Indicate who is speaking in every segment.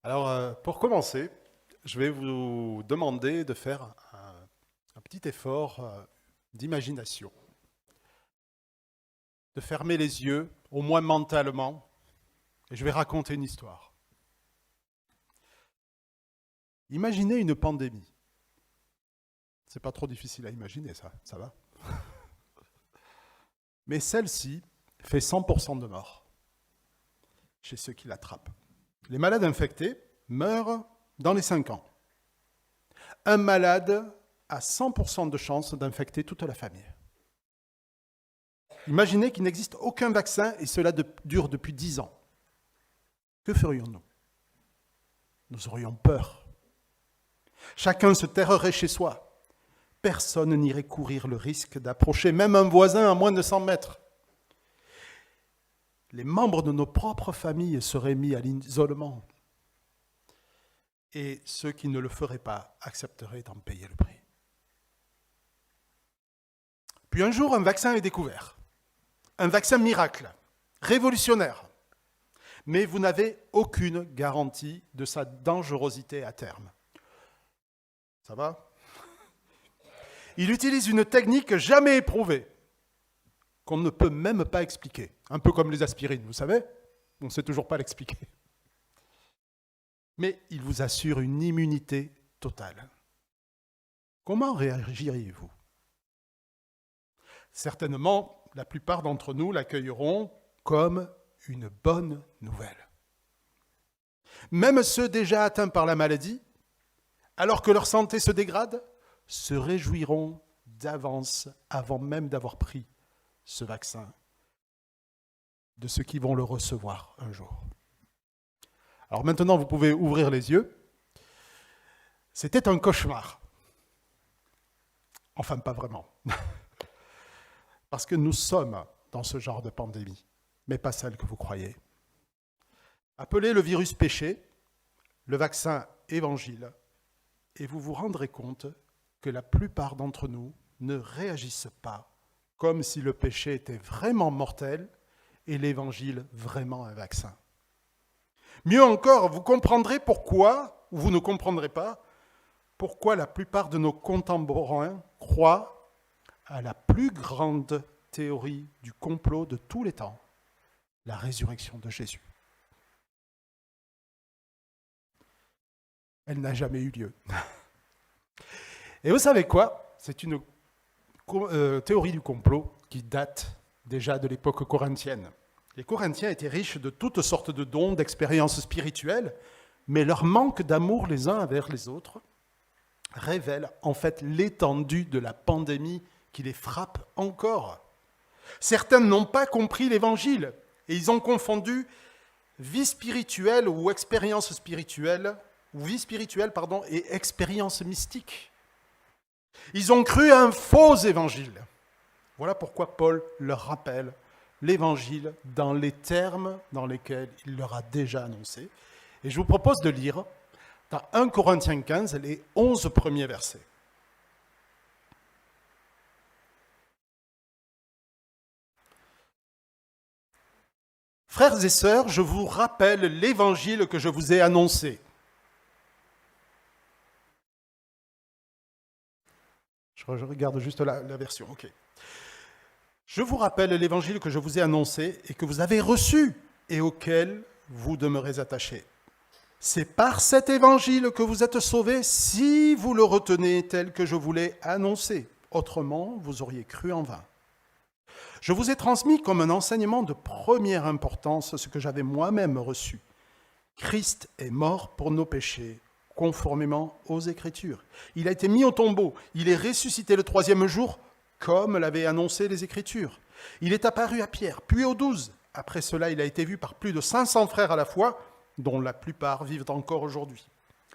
Speaker 1: Alors, pour commencer, je vais vous demander de faire un petit effort d'imagination, de fermer les yeux, au moins mentalement, et je vais raconter une histoire. Imaginez une pandémie. C'est pas trop difficile à imaginer, ça va. Mais celle-ci fait 100% de morts chez ceux qui l'attrapent. Les malades infectés meurent dans les 5 ans. Un malade a 100% de chance d'infecter toute la famille. Imaginez qu'il n'existe aucun vaccin et cela dure depuis 10 ans. Que ferions-nous? Nous aurions peur. Chacun se terrerait chez soi. Personne n'irait courir le risque d'approcher même un voisin à moins de 100 mètres. Les membres de nos propres familles seraient mis à l'isolement. Et ceux qui ne le feraient pas accepteraient d'en payer le prix. Puis un jour, un vaccin est découvert. Un vaccin miracle, révolutionnaire. Mais vous n'avez aucune garantie de sa dangerosité à terme. Ça va? Il utilise une technique jamais éprouvée, qu'on ne peut même pas expliquer. Un peu comme les aspirines, vous savez? On ne sait toujours pas l'expliquer. Mais il vous assure une immunité totale. Comment réagiriez-vous? Certainement, la plupart d'entre nous l'accueilleront comme une bonne nouvelle. Même ceux déjà atteints par la maladie, alors que leur santé se dégrade, se réjouiront d'avance, avant même d'avoir pris ce vaccin, de ceux qui vont le recevoir un jour. Alors maintenant, vous pouvez ouvrir les yeux. C'était un cauchemar. Enfin, pas vraiment. Parce que nous sommes dans ce genre de pandémie, mais pas celle que vous croyez. Appelez le virus péché, le vaccin évangile, et vous vous rendrez compte que la plupart d'entre nous ne réagissent pas comme si le péché était vraiment mortel et l'évangile vraiment un vaccin. Mieux encore, vous comprendrez pourquoi, ou vous ne comprendrez pas, pourquoi la plupart de nos contemporains croient à la plus grande théorie du complot de tous les temps, la résurrection de Jésus. Elle n'a jamais eu lieu. Et vous savez quoi? C'est une théorie du complot qui date déjà de l'époque corinthienne. Les Corinthiens étaient riches de toutes sortes de dons, d'expériences spirituelles, mais leur manque d'amour les uns envers les autres révèle en fait l'étendue de la pandémie qui les frappe encore. Certains n'ont pas compris l'évangile et ils ont confondu vie spirituelle ou expérience spirituelle, ou vie spirituelle, et expérience mystique. Ils ont cru à un faux évangile. Voilà pourquoi Paul leur rappelle l'évangile dans les termes dans lesquels il leur a déjà annoncé. Et je vous propose de lire dans 1 Corinthiens 15 les 11 premiers versets. Frères et sœurs, je vous rappelle l'évangile que je vous ai annoncé. Je regarde juste la version, ok. Je vous rappelle l'évangile que je vous ai annoncé et que vous avez reçu et auquel vous demeurez attachés. C'est par cet évangile que vous êtes sauvés si vous le retenez tel que je vous l'ai annoncé. Autrement, vous auriez cru en vain. Je vous ai transmis comme un enseignement de première importance ce que j'avais moi-même reçu. Christ est mort pour nos péchés, conformément aux Écritures. Il a été mis au tombeau. Il est ressuscité le 3e jour, comme l'avaient annoncé les Écritures. Il est apparu à Pierre, puis aux 12. Après cela, il a été vu par plus de 500 frères à la fois, dont la plupart vivent encore aujourd'hui.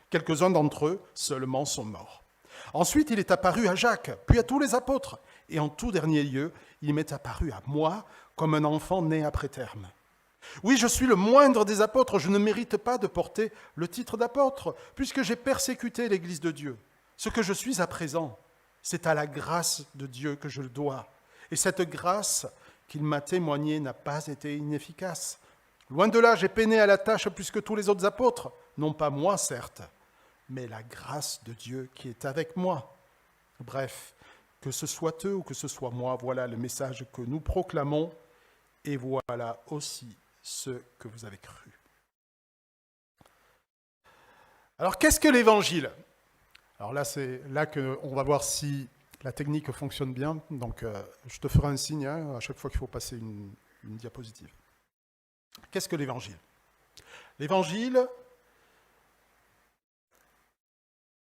Speaker 1: Quelques-uns d'entre eux seulement sont morts. Ensuite, il est apparu à Jacques, puis à tous les apôtres. Et en tout dernier lieu, il m'est apparu à moi comme un enfant né après terme. Oui, je suis le moindre des apôtres, je ne mérite pas de porter le titre d'apôtre, puisque j'ai persécuté l'Église de Dieu. Ce que je suis à présent, c'est à la grâce de Dieu que je le dois. Et cette grâce qu'il m'a témoignée n'a pas été inefficace. Loin de là, j'ai peiné à la tâche plus que tous les autres apôtres. Non pas moi, certes, mais la grâce de Dieu qui est avec moi. Bref, que ce soit eux ou que ce soit moi, voilà le message que nous proclamons et voilà aussi ce que vous avez cru. Alors, qu'est-ce que l'Évangile ? Alors là, c'est là qu'on va voir si la technique fonctionne bien. Donc, je te ferai un signe à chaque fois qu'il faut passer une diapositive. Qu'est-ce que l'Évangile ? L'Évangile,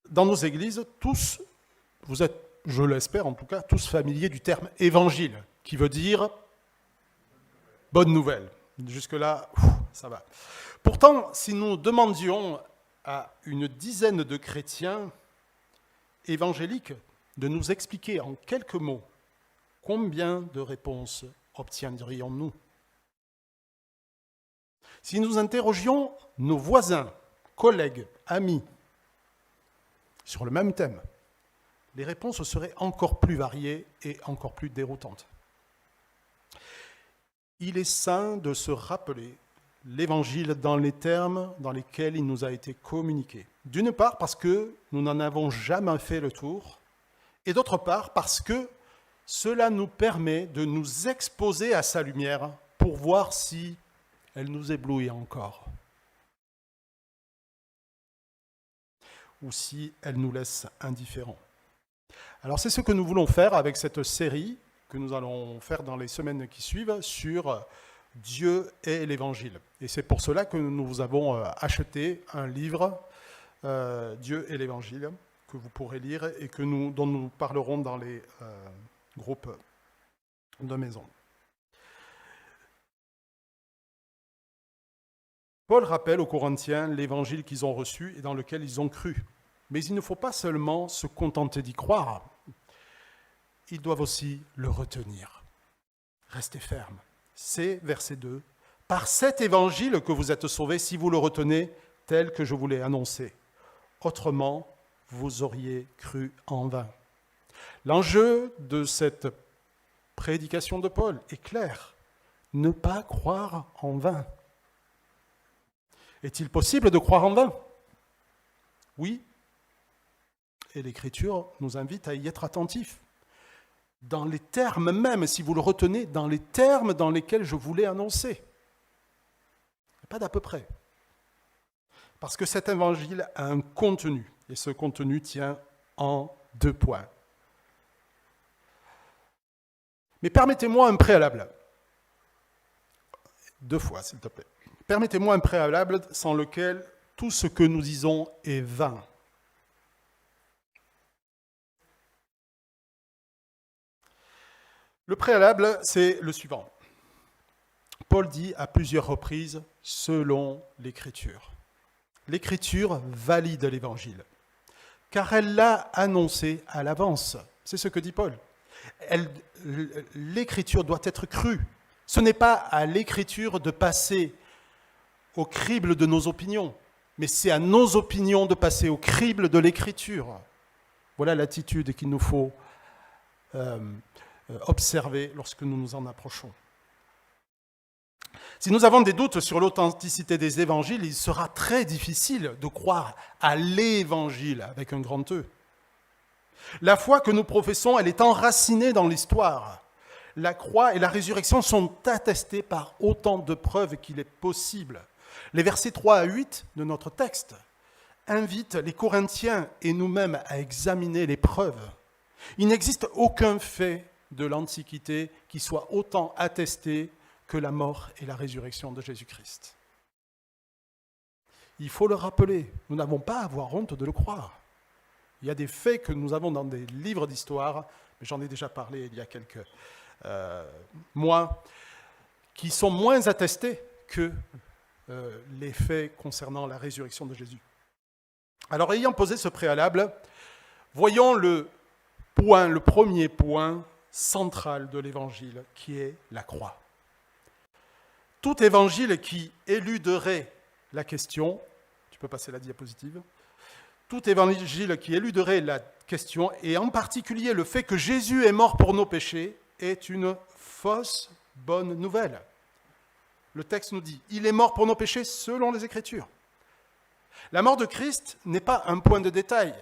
Speaker 1: dans nos églises, tous, vous êtes, je l'espère en tout cas, tous familiers du terme « évangile », qui veut dire « bonne nouvelle ». Jusque-là, ça va. Pourtant, si nous demandions à une dizaine de chrétiens évangéliques de nous expliquer en quelques mots combien de réponses obtiendrions-nous ? Si nous interrogions nos voisins, collègues, amis sur le même thème, les réponses seraient encore plus variées et encore plus déroutantes. Il est sain de se rappeler l'Évangile dans les termes dans lesquels il nous a été communiqué. D'une part parce que nous n'en avons jamais fait le tour, et d'autre part parce que cela nous permet de nous exposer à sa lumière pour voir si elle nous éblouit encore, ou si elle nous laisse indifférents. Alors c'est ce que nous voulons faire avec cette série que nous allons faire dans les semaines qui suivent sur Dieu et l'Évangile. Et c'est pour cela que nous avons acheté un livre, Dieu et l'Évangile, que vous pourrez lire et dont nous parlerons dans les groupes de maison. Paul rappelle aux Corinthiens l'Évangile qu'ils ont reçu et dans lequel ils ont cru. Mais il ne faut pas seulement se contenter d'y croire, ils doivent aussi le retenir. Restez fermes. C'est verset 2. « Par cet évangile que vous êtes sauvés, si vous le retenez tel que je vous l'ai annoncé. Autrement, vous auriez cru en vain. » L'enjeu de cette prédication de Paul est clair. Ne pas croire en vain. Est-il possible de croire en vain ? Oui. Et l'Écriture nous invite à y être attentifs. Dans les termes même, si vous le retenez, dans les termes dans lesquels je vous l'ai annoncé. Pas d'à peu près. Parce que cet évangile a un contenu, et ce contenu tient en 2 points. Mais permettez-moi un préalable. 2 fois, s'il te plaît. Permettez-moi un préalable sans lequel tout ce que nous disons est vain. Le préalable, c'est le suivant. Paul dit à plusieurs reprises « selon l'Écriture ». L'Écriture valide l'Évangile, car elle l'a annoncé à l'avance. C'est ce que dit Paul. L'Écriture doit être crue. Ce n'est pas à l'Écriture de passer au crible de nos opinions, mais c'est à nos opinions de passer au crible de l'Écriture. Voilà l'attitude qu'il nous faut observer lorsque nous nous en approchons. Si nous avons des doutes sur l'authenticité des évangiles, il sera très difficile de croire à l'évangile avec un grand E. La foi que nous professons, elle est enracinée dans l'histoire. La croix et la résurrection sont attestées par autant de preuves qu'il est possible. Les versets 3 à 8 de notre texte invitent les Corinthiens et nous-mêmes à examiner les preuves. Il n'existe aucun fait de l'Antiquité qui soit autant attesté que la mort et la résurrection de Jésus-Christ. Il faut le rappeler, nous n'avons pas à avoir honte de le croire. Il y a des faits que nous avons dans des livres d'histoire, mais j'en ai déjà parlé il y a quelques mois, qui sont moins attestés que les faits concernant la résurrection de Jésus. Alors, ayant posé ce préalable, voyons le premier point central de l'Évangile, qui est la croix. Tout évangile qui éluderait la question, tu peux passer la diapositive, tout évangile qui éluderait la question, et en particulier le fait que Jésus est mort pour nos péchés, est une fausse bonne nouvelle. le texte nous dit, il est mort pour nos péchés selon les Écritures. La mort de Christ n'est pas un point de détail.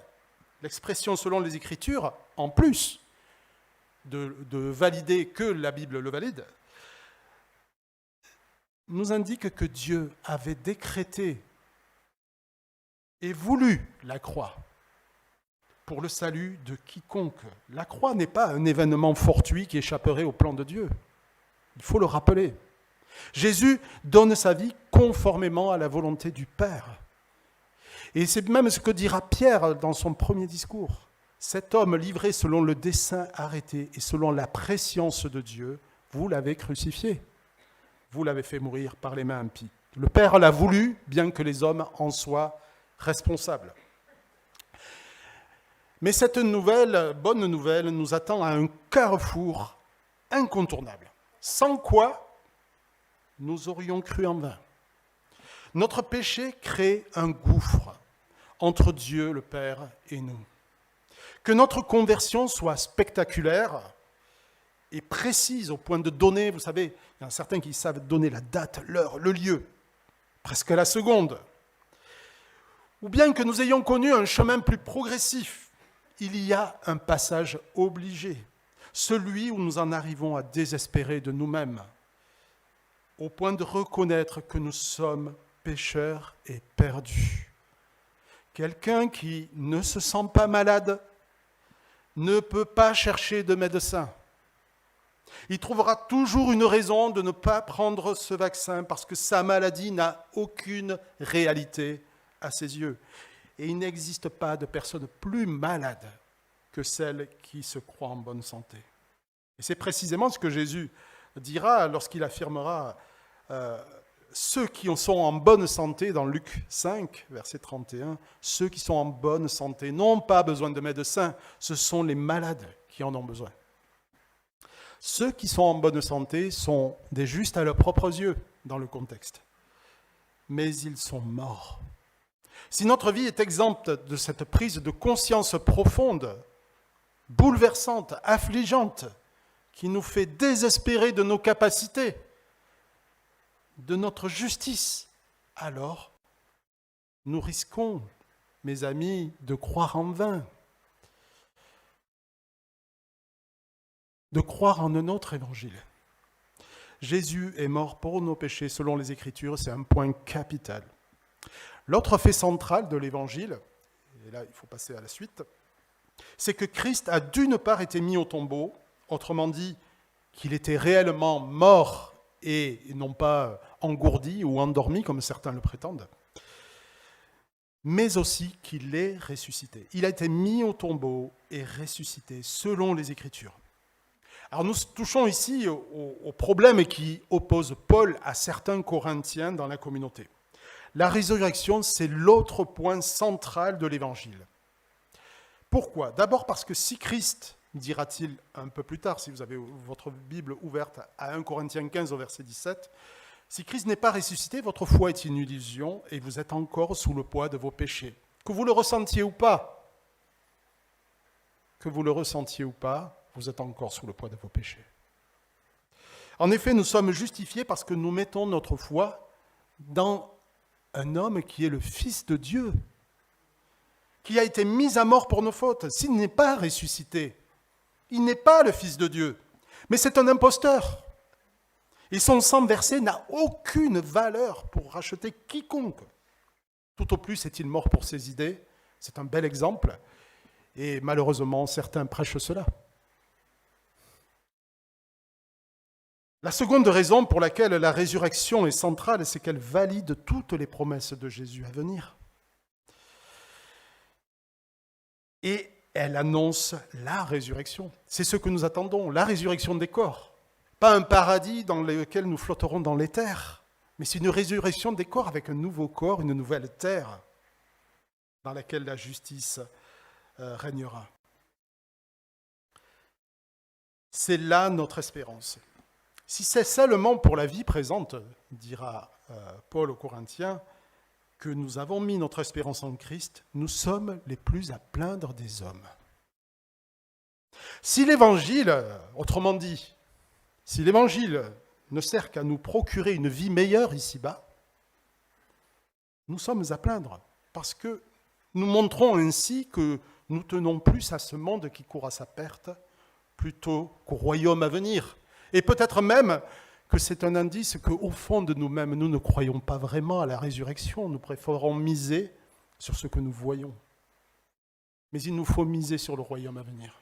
Speaker 1: L'expression selon les Écritures, en plus de valider que la Bible le valide, nous indique que Dieu avait décrété et voulu la croix pour le salut de quiconque. La croix n'est pas un événement fortuit qui échapperait au plan de Dieu. Il faut le rappeler. Jésus donne sa vie conformément à la volonté du Père. Et c'est même ce que dira Pierre dans son premier discours. Cet homme livré selon le dessein arrêté et selon la prescience de Dieu, vous l'avez crucifié. Vous l'avez fait mourir par les mains impies. Le Père l'a voulu, bien que les hommes en soient responsables. Mais cette bonne nouvelle, nous attend à un carrefour incontournable, sans quoi nous aurions cru en vain. Notre péché crée un gouffre entre Dieu, le Père, et nous. Que notre conversion soit spectaculaire et précise au point de donner, vous savez, il y en a certains qui savent donner la date, l'heure, le lieu, presque à la seconde. Ou bien que nous ayons connu un chemin plus progressif, il y a un passage obligé, celui où nous en arrivons à désespérer de nous-mêmes, au point de reconnaître que nous sommes pécheurs et perdus. Quelqu'un qui ne se sent pas malade ne peut pas chercher de médecin. Il trouvera toujours une raison de ne pas prendre ce vaccin parce que sa maladie n'a aucune réalité à ses yeux. Et il n'existe pas de personne plus malade que celle qui se croit en bonne santé. Et c'est précisément ce que Jésus dira lorsqu'il affirmera ceux qui sont en bonne santé, dans Luc 5, verset 31, ceux qui sont en bonne santé n'ont pas besoin de médecin, ce sont les malades qui en ont besoin. Ceux qui sont en bonne santé sont des justes à leurs propres yeux, dans le contexte. Mais ils sont morts. Si notre vie est exempte de cette prise de conscience profonde, bouleversante, affligeante, qui nous fait désespérer de nos capacités, de notre justice, alors nous risquons, mes amis, de croire en vain, de croire en un autre évangile. Jésus est mort pour nos péchés selon les Écritures, c'est un point capital. L'autre fait central de l'évangile, et là il faut passer à la suite, c'est que Christ a d'une part été mis au tombeau, autrement dit qu'il était réellement mort et non pas engourdi ou endormi comme certains le prétendent, mais aussi qu'il est ressuscité. Il a été mis au tombeau et ressuscité selon les Écritures. Alors nous touchons ici au problème qui oppose Paul à certains Corinthiens dans la communauté. La résurrection, c'est l'autre point central de l'Évangile. Pourquoi ? D'abord parce que si Christ, dira-t-il un peu plus tard, si vous avez votre Bible ouverte à 1 Corinthiens 15 au verset 17, si Christ n'est pas ressuscité, votre foi est une illusion et vous êtes encore sous le poids de vos péchés. Que vous le ressentiez ou pas, vous êtes encore sous le poids de vos péchés. En effet, nous sommes justifiés parce que nous mettons notre foi dans un homme qui est le Fils de Dieu, qui a été mis à mort pour nos fautes. S'il n'est pas ressuscité, il n'est pas le Fils de Dieu, mais c'est un imposteur. Et son sang versé n'a aucune valeur pour racheter quiconque. Tout au plus est-il mort pour ses idées. C'est un bel exemple. Et malheureusement, certains prêchent cela. La seconde raison pour laquelle la résurrection est centrale, c'est qu'elle valide toutes les promesses de Jésus à venir. Et elle annonce la résurrection. C'est ce que nous attendons, la résurrection des corps. Pas un paradis dans lequel nous flotterons dans l'éther, mais c'est une résurrection des corps avec un nouveau corps, une nouvelle terre dans laquelle la justice régnera. C'est là notre espérance. Si c'est seulement pour la vie présente, dira Paul aux Corinthiens, que nous avons mis notre espérance en Christ, nous sommes les plus à plaindre des hommes. Si l'Évangile, autrement dit, si l'Évangile ne sert qu'à nous procurer une vie meilleure ici-bas, nous sommes à plaindre, parce que nous montrons ainsi que nous tenons plus à ce monde qui court à sa perte, plutôt qu'au royaume à venir. Et peut-être même que c'est un indice qu'au fond de nous-mêmes, nous ne croyons pas vraiment à la résurrection, nous préférons miser sur ce que nous voyons. Mais il nous faut miser sur le royaume à venir.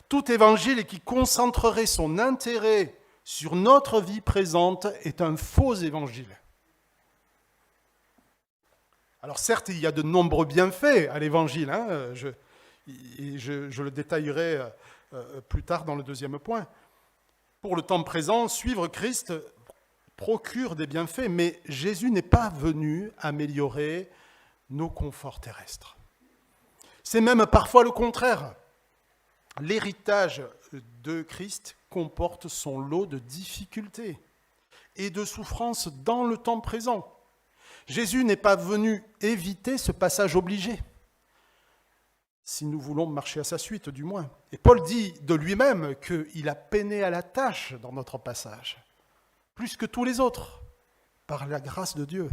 Speaker 1: Tout évangile qui concentrerait son intérêt sur notre vie présente est un faux évangile. Alors certes, il y a de nombreux bienfaits à l'évangile, je le détaillerai plus tard dans le deuxième point. Pour le temps présent, suivre Christ procure des bienfaits, mais Jésus n'est pas venu améliorer nos conforts terrestres. C'est même parfois le contraire. L'héritage de Christ comporte son lot de difficultés et de souffrances dans le temps présent. Jésus n'est pas venu éviter ce passage obligé, si nous voulons marcher à sa suite du moins. Et Paul dit de lui-même qu'il a peiné à la tâche dans notre passage, plus que tous les autres, par la grâce de Dieu.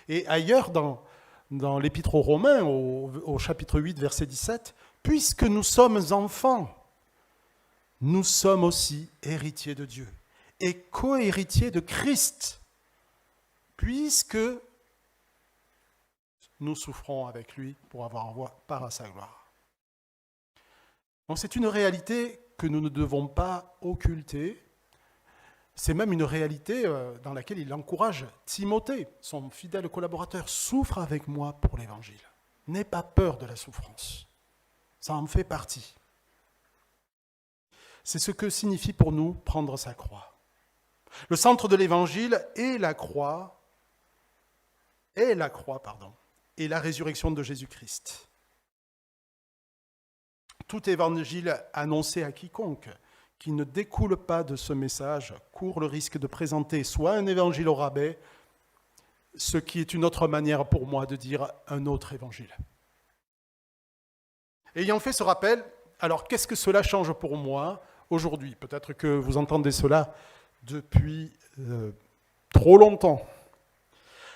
Speaker 1: Et ailleurs, dans l'Épître aux Romains, au chapitre 8, verset 17, « Puisque nous sommes enfants, nous sommes aussi héritiers de Dieu et co-héritiers de Christ, puisque nous souffrons avec lui pour avoir part à sa gloire. » Donc c'est une réalité que nous ne devons pas occulter. C'est même une réalité dans laquelle il encourage Timothée, son fidèle collaborateur. Souffre avec moi pour l'évangile. N'aie pas peur de la souffrance. Ça en fait partie. C'est ce que signifie pour nous prendre sa croix. Le centre de l'évangile est la croix, et la résurrection de Jésus-Christ. Tout évangile annoncé à quiconque qui ne découle pas de ce message court le risque de présenter soit un évangile au rabais, ce qui est une autre manière pour moi de dire un autre évangile. Ayant fait ce rappel, alors qu'est-ce que cela change pour moi aujourd'hui ? Peut-être que vous entendez cela depuis trop longtemps.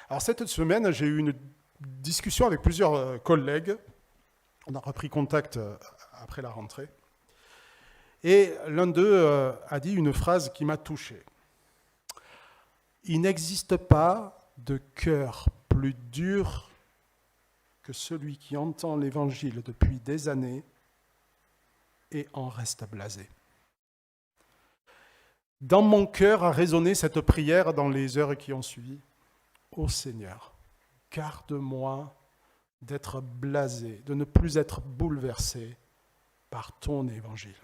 Speaker 1: Alors cette semaine, j'ai eu une discussion avec plusieurs collègues. On a repris contact après la rentrée. Et l'un d'eux a dit une phrase qui m'a touché. Il n'existe pas de cœur plus dur que celui qui entend l'Évangile depuis des années et en reste blasé. Dans mon cœur a résonné cette prière dans les heures qui ont suivi. Ô Seigneur, garde-moi d'être blasé, de ne plus être bouleversé par ton Évangile.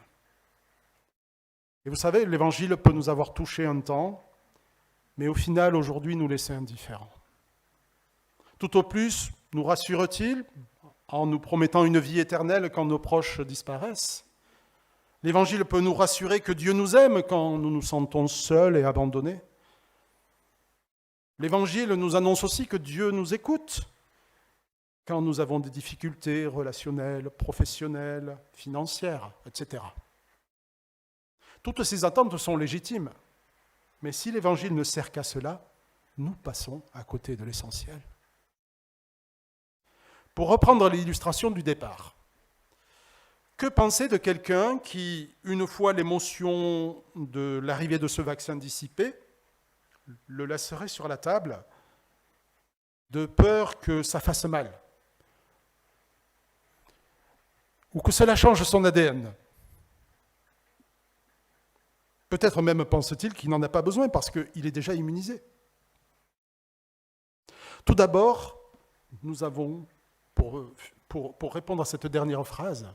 Speaker 1: Et vous savez, l'Évangile peut nous avoir touchés un temps, mais au final, aujourd'hui, nous laisser indifférents. Tout au plus, nous rassure-t-il en nous promettant une vie éternelle quand nos proches disparaissent. L'Évangile peut nous rassurer que Dieu nous aime quand nous nous sentons seuls et abandonnés. L'Évangile nous annonce aussi que Dieu nous écoute quand nous avons des difficultés relationnelles, professionnelles, financières, etc. Toutes ces attentes sont légitimes, mais si l'Évangile ne sert qu'à cela, nous passons à côté de l'essentiel. Pour reprendre l'illustration du départ, que penser de quelqu'un qui, une fois l'émotion de l'arrivée de ce vaccin dissipée, le laisserait sur la table de peur que ça fasse mal ou que cela change son ADN. Peut-être même pense-t-il qu'il n'en a pas besoin parce qu'il est déjà immunisé. Tout d'abord, nous avons, pour répondre à cette dernière phrase,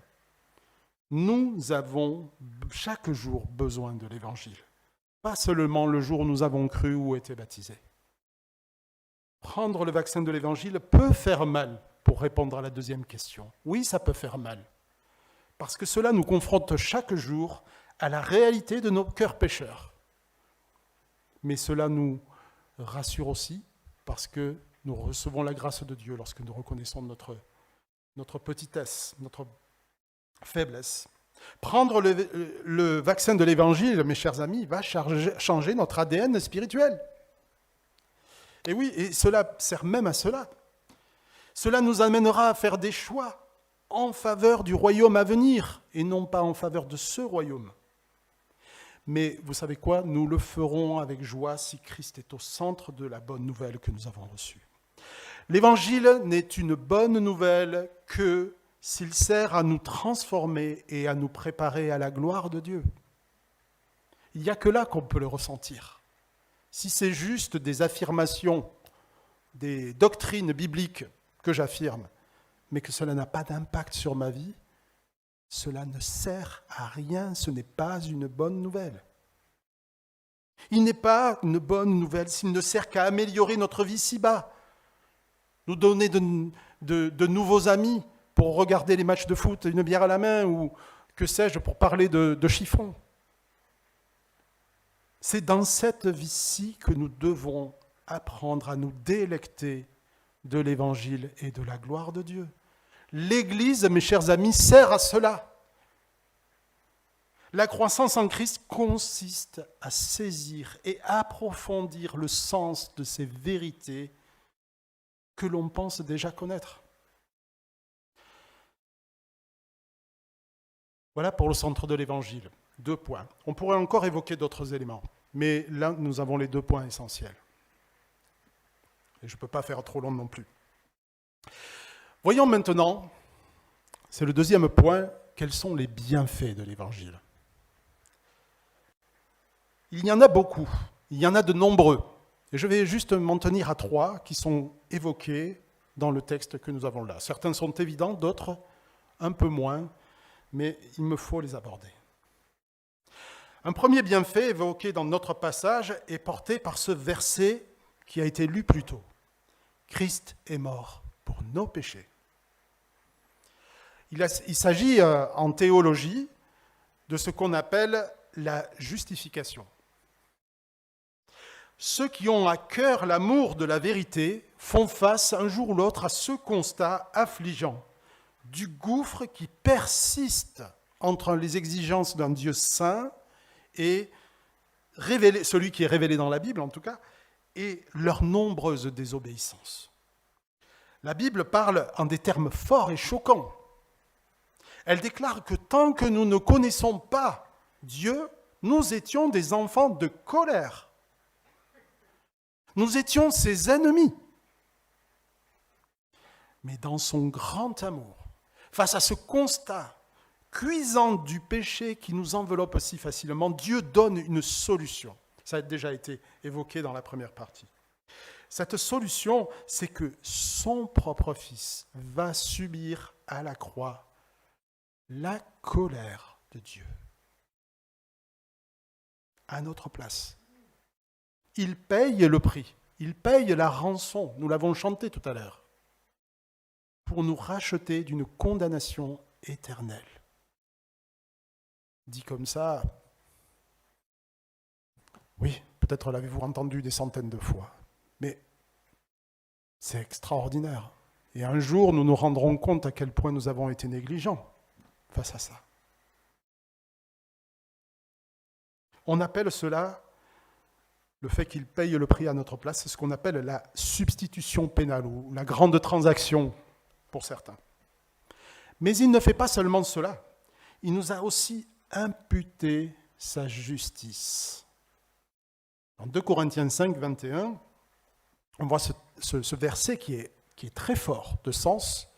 Speaker 1: nous avons chaque jour besoin de l'Évangile. Pas seulement le jour où nous avons cru ou été baptisés. Prendre le vaccin de l'Évangile peut faire mal, pour répondre à la deuxième question. Oui, ça peut faire mal, parce que cela nous confronte chaque jour à la réalité de nos cœurs pécheurs. Mais cela nous rassure aussi, parce que nous recevons la grâce de Dieu lorsque nous reconnaissons notre petitesse, notre faiblesse. Prendre le vaccin de l'Évangile, mes chers amis, va changer notre ADN spirituel. Et oui, et cela sert même à cela. Cela nous amènera à faire des choix en faveur du royaume à venir et non pas en faveur de ce royaume. Mais vous savez quoi? Nous le ferons avec joie si Christ est au centre de la bonne nouvelle que nous avons reçue. L'Évangile n'est une bonne nouvelle que s'il sert à nous transformer et à nous préparer à la gloire de Dieu. Il n'y a que là qu'on peut le ressentir. Si c'est juste des affirmations, des doctrines bibliques que j'affirme, mais que cela n'a pas d'impact sur ma vie, cela ne sert à rien, ce n'est pas une bonne nouvelle. Il n'est pas une bonne nouvelle s'il ne sert qu'à améliorer notre vie ci-bas, nous donner de nouveaux amis pour regarder les matchs de foot, une bière à la main, ou que sais-je, pour parler de chiffon. C'est dans cette vie-ci que nous devons apprendre à nous délecter de l'Évangile et de la gloire de Dieu. L'Église, mes chers amis, sert à cela. La croissance en Christ consiste à saisir et approfondir le sens de ces vérités que l'on pense déjà connaître. Voilà pour le centre de l'Évangile. 2 points. On pourrait encore évoquer d'autres éléments, mais là, nous avons les 2 points essentiels. Et je ne peux pas faire trop long non plus. Voyons maintenant, c'est le 2e point, quels sont les bienfaits de l'Évangile. Il y en a beaucoup, il y en a de nombreux. Et je vais juste m'en tenir à 3 qui sont évoqués dans le texte que nous avons là. Certains sont évidents, d'autres un peu moins, mais il me faut les aborder. Un premier bienfait évoqué dans notre passage est porté par ce verset qui a été lu plus tôt. Christ est mort pour nos péchés. Il s'agit en théologie de ce qu'on appelle la justification. Ceux qui ont à cœur l'amour de la vérité font face un jour ou l'autre à ce constat affligeant du gouffre qui persiste entre les exigences d'un Dieu saint et celui qui est révélé dans la Bible en tout cas, et leurs nombreuses désobéissances. La Bible parle en des termes forts et choquants. Elle déclare que tant que nous ne connaissons pas Dieu, nous étions des enfants de colère. Nous étions ses ennemis. Mais dans son grand amour, face à ce constat cuisant du péché qui nous enveloppe si facilement, Dieu donne une solution. Ça a déjà été évoqué dans la première partie. Cette solution, c'est que son propre Fils va subir à la croix la colère de Dieu à notre place. Il paye le prix, il paye la rançon, nous l'avons chanté tout à l'heure, pour nous racheter d'une condamnation éternelle. Dit comme ça, oui, peut-être l'avez-vous entendu des centaines de fois, mais c'est extraordinaire. Et un jour, nous nous rendrons compte à quel point nous avons été négligents face à ça. On appelle cela, le fait qu'il paye le prix à notre place, c'est ce qu'on appelle la substitution pénale ou la grande transaction pour certains. Mais il ne fait pas seulement cela, il nous a aussi imputé sa justice. Dans 2 Corinthiens 5, 21, on voit ce verset qui est très fort de sens,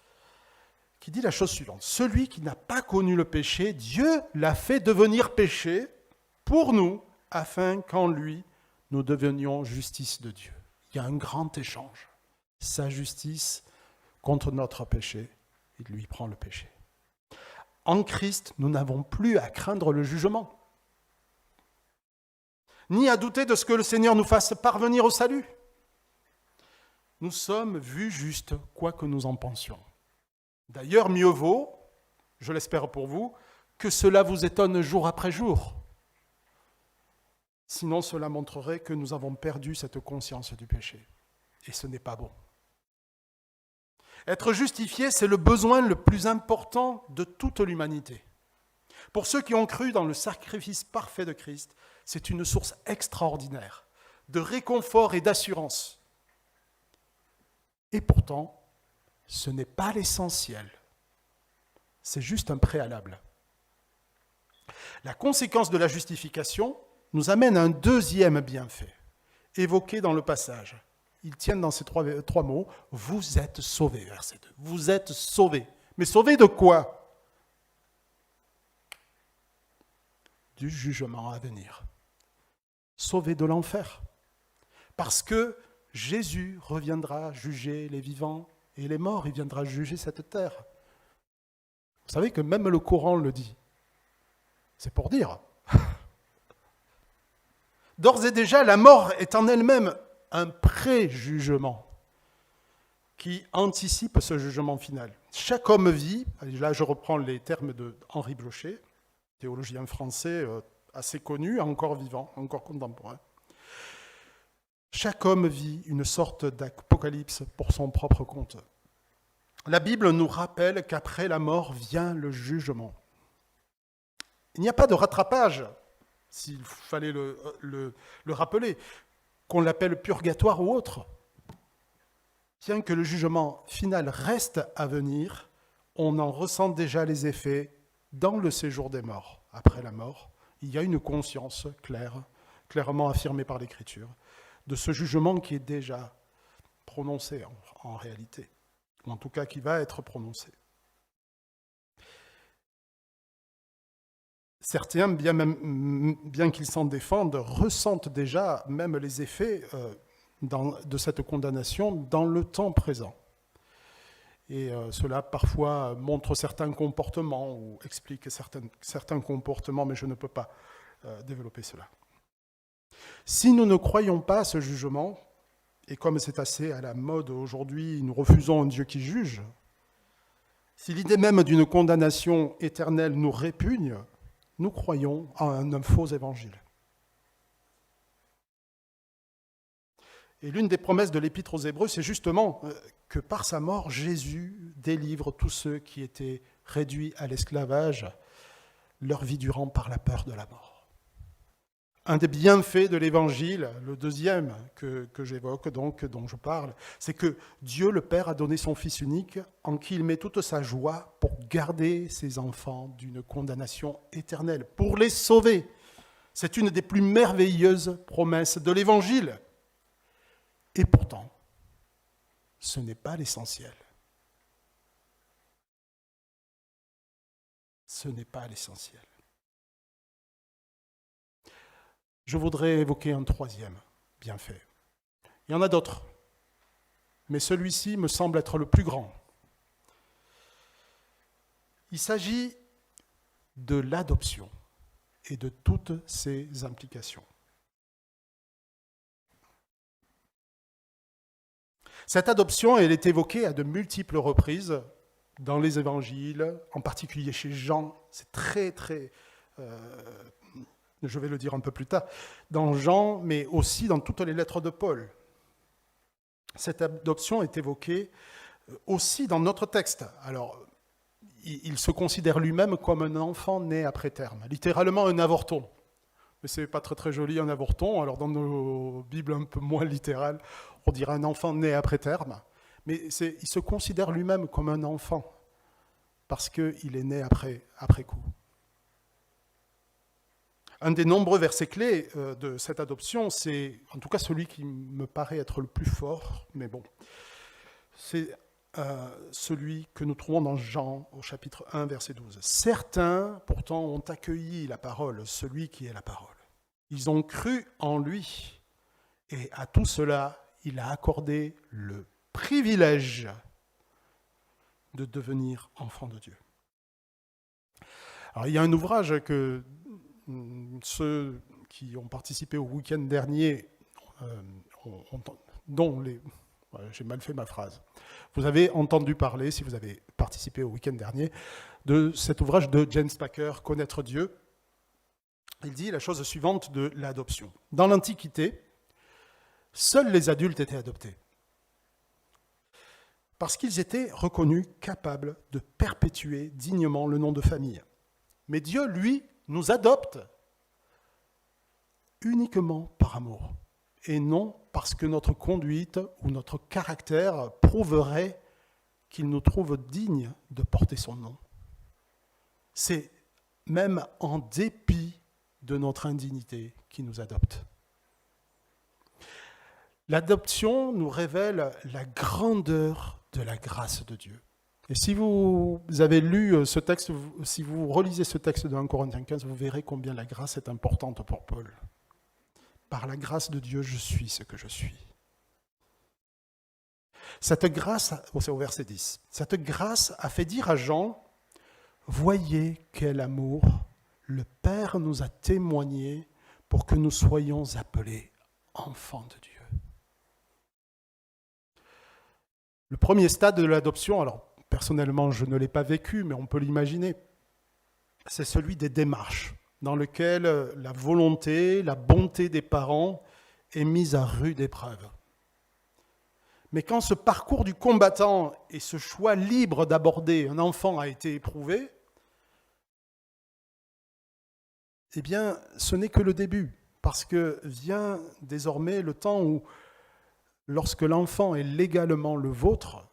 Speaker 1: qui dit la chose suivante. Celui qui n'a pas connu le péché, Dieu l'a fait devenir péché pour nous, afin qu'en lui, nous devenions justice de Dieu. Il y a un grand échange. Sa justice contre notre péché, il lui prend le péché. En Christ, nous n'avons plus à craindre le jugement, ni à douter de ce que le Seigneur nous fasse parvenir au salut. Nous sommes vus justes, quoi que nous en pensions. D'ailleurs, mieux vaut, je l'espère pour vous, que cela vous étonne jour après jour. Sinon, cela montrerait que nous avons perdu cette conscience du péché. Et ce n'est pas bon. Être justifié, c'est le besoin le plus important de toute l'humanité. Pour ceux qui ont cru dans le sacrifice parfait de Christ, c'est une source extraordinaire de réconfort et d'assurance. Et pourtant, ce n'est pas l'essentiel. C'est juste un préalable. La conséquence de la justification nous amène à un deuxième bienfait, évoqué dans le passage. Ils tiennent dans ces trois mots, « Vous êtes sauvés », verset 2. Vous êtes sauvés. Mais sauvés de quoi? Du jugement à venir. Sauvés de l'enfer. Parce que Jésus reviendra juger les vivants et les morts. Il viendra juger cette terre. Vous savez que même le Coran le dit. C'est pour dire. D'ores et déjà, la mort est en elle-même un pré-jugement qui anticipe ce jugement final. Chaque homme vit, là je reprends les termes de Henri Blocher, théologien français assez connu, encore vivant, encore contemporain. Chaque homme vit une sorte d'apocalypse pour son propre compte. La Bible nous rappelle qu'après la mort vient le jugement. Il n'y a pas de rattrapage, s'il fallait le rappeler, qu'on l'appelle purgatoire ou autre. Bien que le jugement final reste à venir, on en ressent déjà les effets dans le séjour des morts. Après la mort, il y a une conscience clairement affirmée par l'Écriture, de ce jugement qui est déjà prononcé en réalité, ou en tout cas qui va être prononcé. Certains, bien qu'ils s'en défendent, ressentent déjà même les effets de cette condamnation dans le temps présent. Et cela parfois montre certains comportements ou explique certains comportements, mais je ne peux pas développer cela. Si nous ne croyons pas à ce jugement, et comme c'est assez à la mode aujourd'hui, nous refusons un Dieu qui juge, si l'idée même d'une condamnation éternelle nous répugne, nous croyons en un faux évangile. Et l'une des promesses de l'Épître aux Hébreux, c'est justement que par sa mort, Jésus délivre tous ceux qui étaient réduits à l'esclavage, leur vie durant par la peur de la mort. Un des bienfaits de l'Évangile, le deuxième que j'évoque, donc, dont je parle, c'est que Dieu le Père a donné son Fils unique en qui il met toute sa joie pour garder ses enfants d'une condamnation éternelle, pour les sauver. C'est une des plus merveilleuses promesses de l'Évangile. Et pourtant, ce n'est pas l'essentiel. Ce n'est pas l'essentiel. Je voudrais évoquer un troisième bienfait. Il y en a d'autres, mais celui-ci me semble être le plus grand. Il s'agit de l'adoption et de toutes ses implications. Cette adoption, elle est évoquée à de multiples reprises dans les évangiles, en particulier chez Jean. C'est très, je vais le dire un peu plus tard, dans Jean, mais aussi dans toutes les lettres de Paul. Cette adoption est évoquée aussi dans notre texte. Alors, il se considère lui-même comme un enfant né après terme, littéralement un avorton. Mais ce n'est pas très très joli, un avorton. Alors dans nos Bibles un peu moins littérales, on dirait un enfant né après terme. Mais il se considère lui-même comme un enfant, parce qu'il est né après coup. Un des nombreux versets clés de cette adoption, c'est en tout cas celui qui me paraît être le plus fort, mais bon, c'est celui que nous trouvons dans Jean au chapitre 1, verset 12. Certains, pourtant, ont accueilli la parole, celui qui est la parole. Ils ont cru en lui, et à tout cela, il a accordé le privilège de devenir enfant de Dieu. Alors, il y a un ouvrage que ceux qui ont participé au week-end dernier, j'ai mal fait ma phrase. Vous avez entendu parler, si vous avez participé au week-end dernier, de cet ouvrage de James Packer, « Connaître Dieu ». Il dit la chose suivante de l'adoption. Dans l'Antiquité, seuls les adultes étaient adoptés, parce qu'ils étaient reconnus capables de perpétuer dignement le nom de famille. Mais Dieu, lui, nous adopte uniquement par amour, et non parce que notre conduite ou notre caractère prouverait qu'il nous trouve dignes de porter son nom. C'est même en dépit de notre indignité qu'il nous adopte. L'adoption nous révèle la grandeur de la grâce de Dieu. Et si vous avez lu ce texte, si vous relisez ce texte de 1 Corinthiens 15, vous verrez combien la grâce est importante pour Paul. Par la grâce de Dieu, je suis ce que je suis. Cette grâce, c'est au verset 10, cette grâce a fait dire à Jean, voyez quel amour le Père nous a témoigné pour que nous soyons appelés enfants de Dieu. Le premier stade de l'adoption, alors personnellement je ne l'ai pas vécu, mais on peut l'imaginer, c'est celui des démarches, dans lequel la volonté, la bonté des parents est mise à rude épreuve. Mais quand ce parcours du combattant et ce choix libre d'aborder un enfant a été éprouvé, eh bien, ce n'est que le début, parce que vient désormais le temps où, lorsque l'enfant est légalement le vôtre,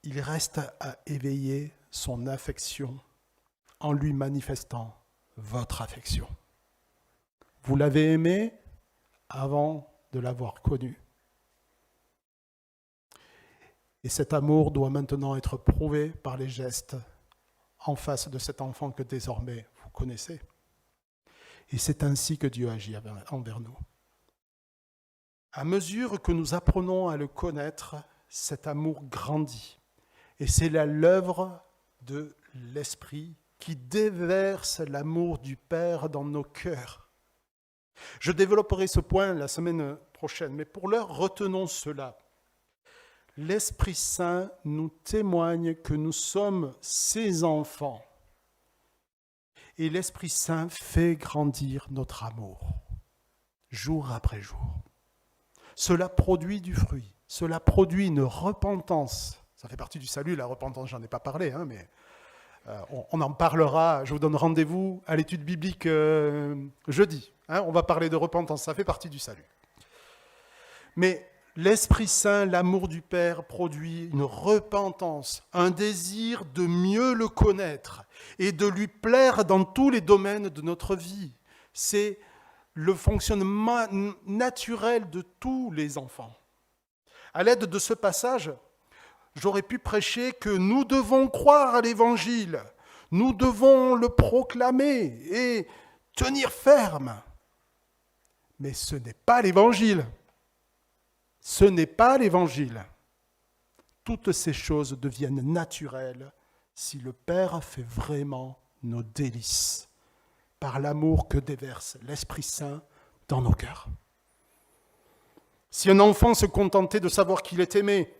Speaker 1: il reste à éveiller son affection en lui manifestant votre affection. Vous l'avez aimé avant de l'avoir connu. Et cet amour doit maintenant être prouvé par les gestes en face de cet enfant que désormais vous connaissez. Et c'est ainsi que Dieu agit envers nous. À mesure que nous apprenons à le connaître, cet amour grandit. Et c'est là l'œuvre de l'Esprit qui déverse l'amour du Père dans nos cœurs. Je développerai ce point la semaine prochaine, mais pour l'heure, retenons cela. L'Esprit Saint nous témoigne que nous sommes ses enfants. Et l'Esprit Saint fait grandir notre amour, jour après jour. Cela produit du fruit, cela produit une repentance. Ça fait partie du salut, la repentance, j'en ai pas parlé, mais on en parlera. Je vous donne rendez-vous à l'étude biblique jeudi. On va parler de repentance, ça fait partie du salut. Mais l'Esprit Saint, l'amour du Père, produit une repentance, un désir de mieux le connaître et de lui plaire dans tous les domaines de notre vie. C'est le fonctionnement naturel de tous les enfants. À l'aide de ce passage, j'aurais pu prêcher que nous devons croire à l'Évangile, nous devons le proclamer et tenir ferme. Mais ce n'est pas l'Évangile. Ce n'est pas l'Évangile. Toutes ces choses deviennent naturelles si le Père fait vraiment nos délices par l'amour que déverse l'Esprit Saint dans nos cœurs. Si un enfant se contentait de savoir qu'il est aimé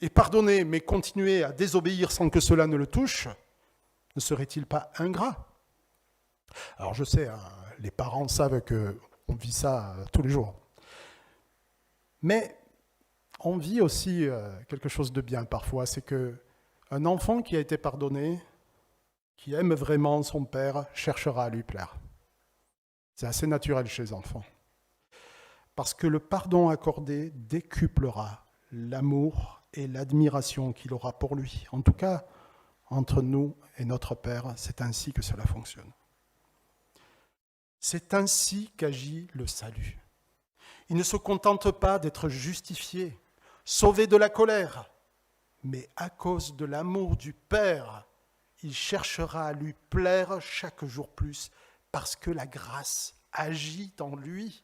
Speaker 1: et pardonné, mais continuait à désobéir sans que cela ne le touche, ne serait-il pas ingrat ? Alors je sais, les parents savent qu'on vit ça tous les jours. Mais on vit aussi quelque chose de bien parfois, c'est qu'un enfant qui a été pardonné, qui aime vraiment son père, cherchera à lui plaire. C'est assez naturel chez les enfants. Parce que le pardon accordé décuplera l'amour et l'admiration qu'il aura pour lui. En tout cas, entre nous et notre Père, c'est ainsi que cela fonctionne. C'est ainsi qu'agit le salut. Il ne se contente pas d'être justifié, sauvé de la colère, mais à cause de l'amour du Père, il cherchera à lui plaire chaque jour plus, parce que la grâce agit en lui.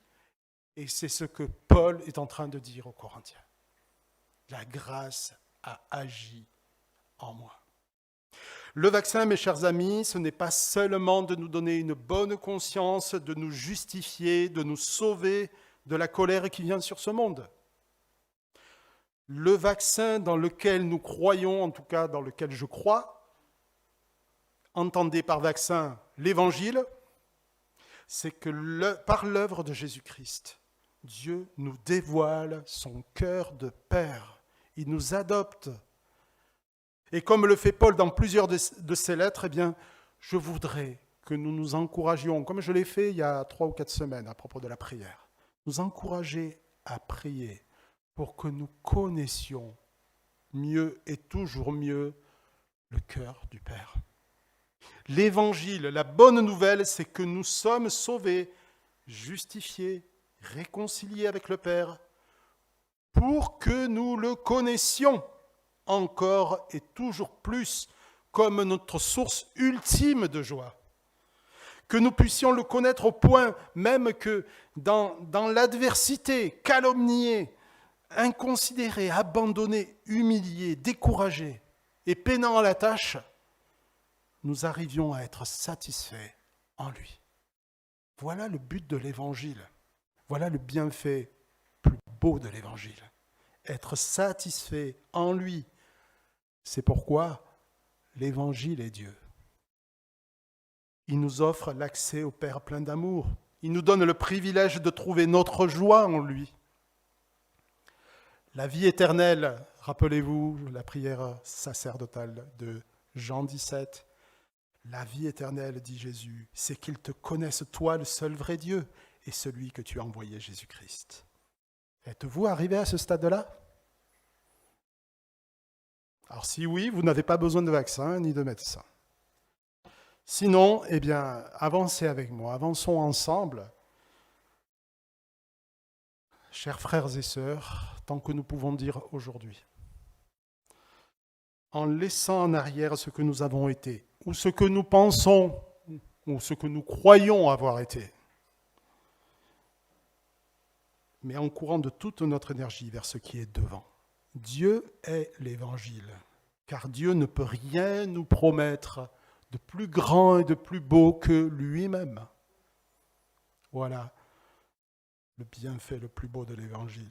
Speaker 1: Et c'est ce que Paul est en train de dire aux Corinthiens. La grâce a agi en moi. Le vaccin, mes chers amis, ce n'est pas seulement de nous donner une bonne conscience, de nous justifier, de nous sauver de la colère qui vient sur ce monde. Le vaccin dans lequel nous croyons, en tout cas dans lequel je crois, entendez par vaccin l'Évangile, c'est que par l'œuvre de Jésus-Christ, Dieu nous dévoile son cœur de Père. Il nous adopte. Et comme le fait Paul dans plusieurs de ses lettres, eh bien, je voudrais que nous nous encouragions, comme je l'ai fait il y a 3 ou 4 semaines à propos de la prière, nous encourager à prier pour que nous connaissions mieux et toujours mieux le cœur du Père. L'évangile, la bonne nouvelle, c'est que nous sommes sauvés, justifiés, réconciliés avec le Père, pour que nous le connaissions encore et toujours plus comme notre source ultime de joie. Que nous puissions le connaître au point même que dans l'adversité, calomnié, inconsidéré, abandonné, humilié, découragé et peinant à la tâche, nous arrivions à être satisfaits en lui. Voilà le but de l'Évangile. Voilà le bienfait plus beau de l'Évangile. Être satisfait en lui. C'est pourquoi l'Évangile est Dieu. Il nous offre l'accès au Père plein d'amour. Il nous donne le privilège de trouver notre joie en lui. La vie éternelle, rappelez-vous la prière sacerdotale de Jean 17. La vie éternelle, dit Jésus, c'est qu'ils te connaissent, toi, le seul vrai Dieu, et celui que tu as envoyé, Jésus-Christ. Êtes-vous arrivé à ce stade-là? Alors si oui, vous n'avez pas besoin de vaccin ni de médecin. Sinon, eh bien, avancez avec moi, avançons ensemble, chers frères et sœurs, tant que nous pouvons dire aujourd'hui, en laissant en arrière ce que nous avons été, ou ce que nous pensons, ou ce que nous croyons avoir été, mais en courant de toute notre énergie vers ce qui est devant. Dieu est l'Évangile, car Dieu ne peut rien nous promettre de plus grand et de plus beau que lui-même. Voilà le bienfait le plus beau de l'Évangile.